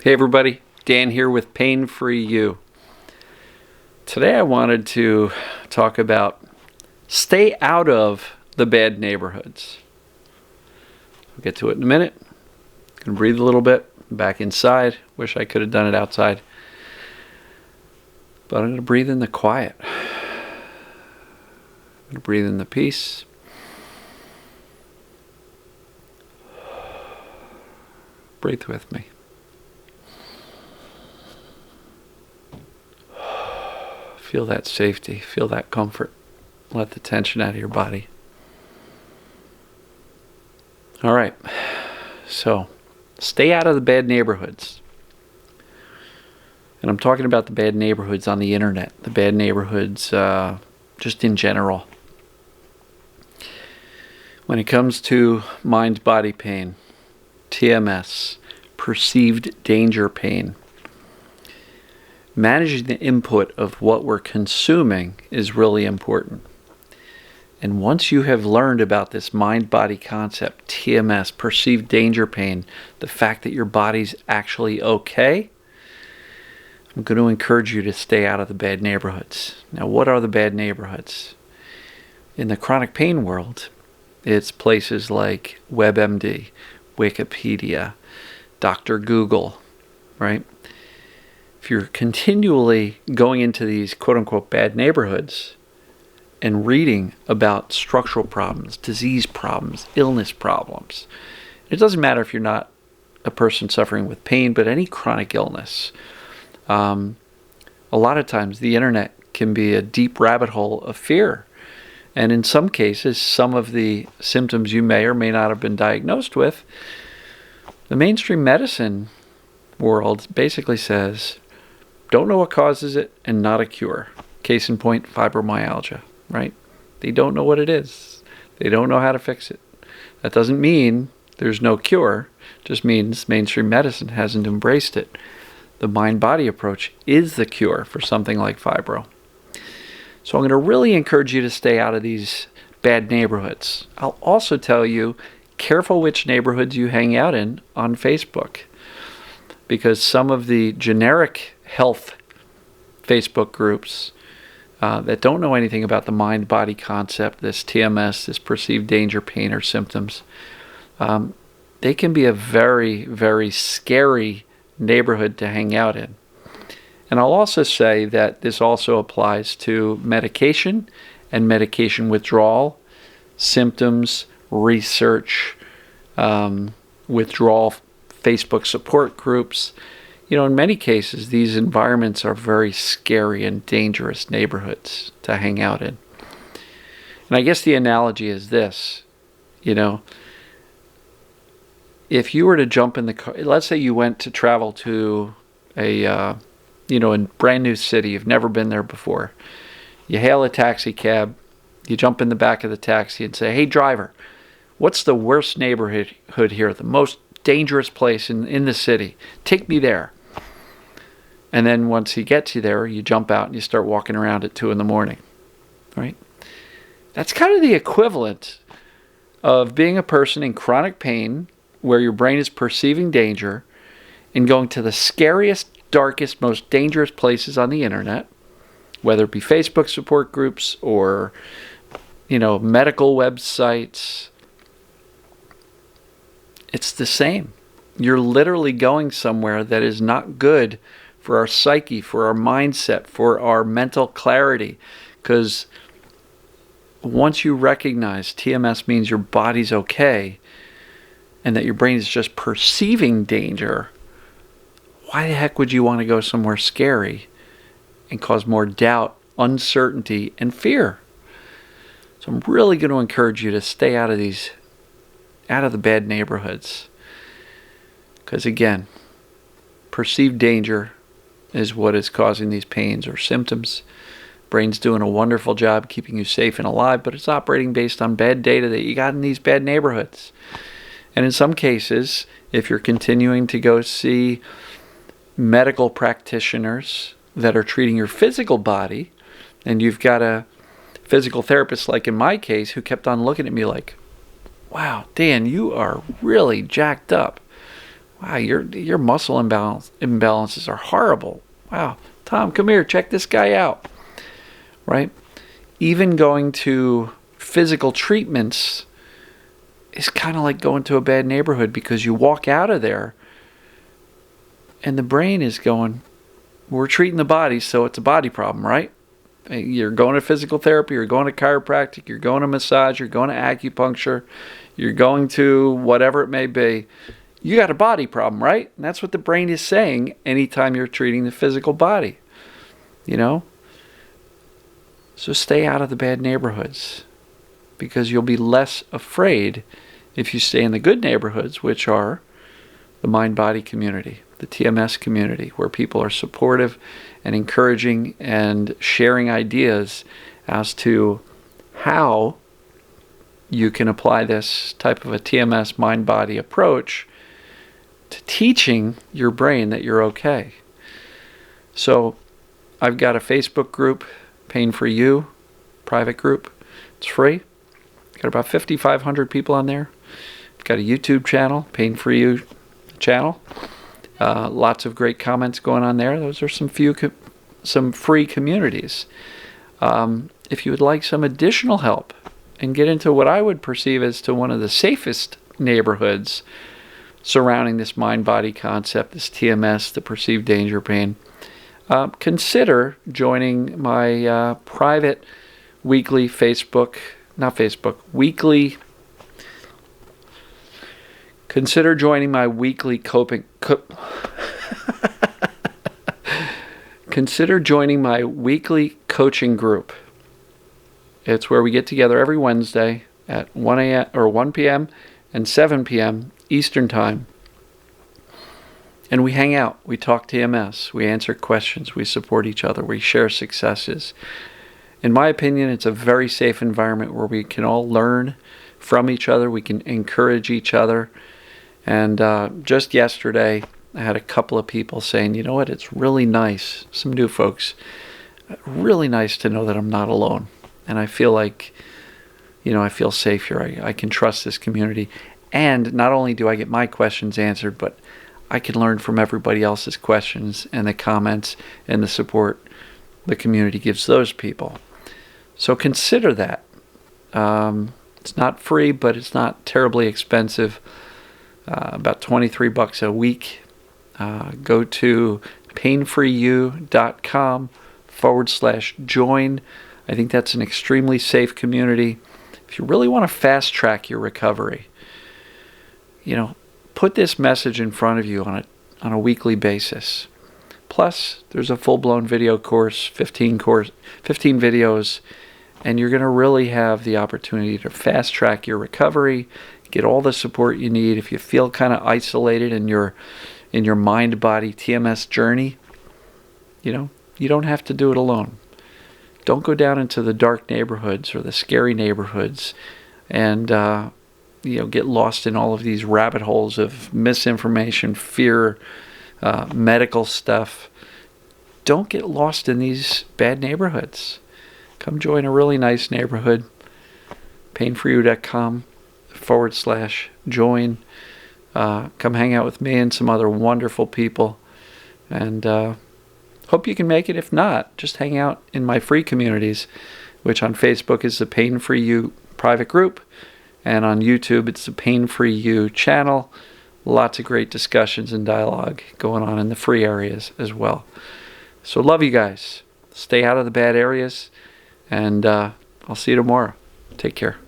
Hey everybody, Dan here with Pain Free You. Today I wanted to talk about stay out of the bad neighborhoods. I'll get to it in a minute. Gonna breathe a little bit, back inside. Wish I could have done it outside. But I'm gonna breathe in the quiet. I'm gonna breathe in the peace. Breathe with me. Feel that safety, feel that comfort. Let the tension out of your body. All right, so stay out of the bad neighborhoods. And I'm talking about the bad neighborhoods on the internet, the bad neighborhoods just in general. When it comes to mind-body pain, TMS, perceived danger pain, managing the input of what we're consuming is really important. And once you have learned about this mind-body concept, TMS, perceived danger pain, the fact that your body's actually okay, I'm going to encourage you to stay out of the bad neighborhoods. Now, what are the bad neighborhoods? In the chronic pain world, it's places like WebMD, Wikipedia, Dr. Google, right? If you're continually going into these quote-unquote bad neighborhoods and reading about structural problems, disease problems, illness problems, it doesn't matter if you're not a person suffering with pain, but any chronic illness. A lot of times the internet can be a deep rabbit hole of fear. And in some cases, some of the symptoms you may or may not have been diagnosed with, the mainstream medicine world basically says, don't know what causes it and not a cure. Case in point, fibromyalgia, right? They don't know what it is. They don't know how to fix it. That doesn't mean there's no cure. It just means mainstream medicine hasn't embraced it. The mind-body approach is the cure for something like fibro. So I'm going to really encourage you to stay out of these bad neighborhoods. I'll also tell you, careful which neighborhoods you hang out in on Facebook, because some of the generic health Facebook groups that don't know anything about the mind-body concept, this TMS, this perceived danger, pain, or symptoms, they can be a very, very scary neighborhood to hang out in. And I'll also say that this also applies to medication and medication withdrawal, symptoms, research, withdrawal, Facebook support groups. You know, in many cases, these environments are very scary and dangerous neighborhoods to hang out in. And I guess the analogy is this, you know, if you were to jump in the car, let's say you went to travel to a, a brand new city, you've never been there before. You hail a taxi cab, you jump in the back of the taxi and say, hey driver, what's the worst neighborhood here, the most dangerous place in the city? Take me there. And then once he gets you there, you jump out and you start walking around at 2 a.m, right? That's kind of the equivalent of being a person in chronic pain where your brain is perceiving danger and going to the scariest, darkest, most dangerous places on the internet, whether it be Facebook support groups or, medical websites. It's the same. You're literally going somewhere that is not good for our psyche, for our mindset, for our mental clarity. Because once you recognize TMS means your body's okay and that your brain is just perceiving danger, why the heck would you want to go somewhere scary and cause more doubt, uncertainty, and fear? So I'm really going to encourage you to stay out of the bad neighborhoods. Because again, perceived danger is what is causing these pains or symptoms. Brain's doing a wonderful job keeping you safe and alive, but it's operating based on bad data that you got in these bad neighborhoods. And in some cases, if you're continuing to go see medical practitioners that are treating your physical body, and you've got a physical therapist, like in my case, who kept on looking at me like, wow, Dan, you are really jacked up. Wow, your muscle imbalances are horrible. Wow, Tom, come here, check this guy out. Right? Even going to physical treatments is kind of like going to a bad neighborhood, because you walk out of there and the brain is going, we're treating the body, so it's a body problem, right? You're going to physical therapy, you're going to chiropractic, you're going to massage, you're going to acupuncture, you're going to whatever it may be. You got a body problem, right? And that's what the brain is saying anytime you're treating the physical body. You know? So stay out of the bad neighborhoods, because you'll be less afraid if you stay in the good neighborhoods, which are the mind-body community, the TMS community, where people are supportive and encouraging and sharing ideas as to how you can apply this type of a TMS mind-body approach to teaching your brain that you're okay. So I've got a Facebook group, Pain for You, private group. It's free. Got about 5,500 people on there. I've got a YouTube channel, Pain for You channel. Lots of great comments going on there. Those are some free communities. If you would like some additional help and get into what I would perceive as to one of the safest neighborhoods surrounding this mind-body concept, this TMS, the perceived danger pain, consider joining my private weekly consider joining my weekly consider joining my weekly coaching group. It's where we get together every Wednesday at 1 p.m. and 7 p.m. Eastern Time. And we hang out, we talk TMS, we answer questions, we support each other, we share successes. In my opinion, it's a very safe environment where we can all learn from each other, we can encourage each other. And just yesterday, I had a couple of people saying, you know what, it's really nice, some new folks, really nice to know that I'm not alone. And I feel like, I feel safe here. I can trust this community. And not only do I get my questions answered, but I can learn from everybody else's questions and the comments and the support the community gives those people. So consider that. It's not free, but it's not terribly expensive. About $23 a week. Go to painforyou.com/join. I think that's an extremely safe community. If you really want to fast track your recovery, put this message in front of you on a weekly basis. Plus, there's a full-blown video course, 15 videos, and you're going to really have the opportunity to fast track your recovery, get all the support you need. If you feel kind of isolated in your mind-body TMS journey, you don't have to do it alone. Don't go down into the dark neighborhoods or the scary neighborhoods and get lost in all of these rabbit holes of misinformation, fear, medical stuff. Don't get lost in these bad neighborhoods. Come join a really nice neighborhood. painforyou.com/join. Come hang out with me and some other wonderful people. And hope you can make it. If not, just hang out in my free communities, which on Facebook is the Pain for You private group. And on YouTube, it's the Pain for You channel. Lots of great discussions and dialogue going on in the free areas as well. So love you guys. Stay out of the bad areas. And I'll see you tomorrow. Take care.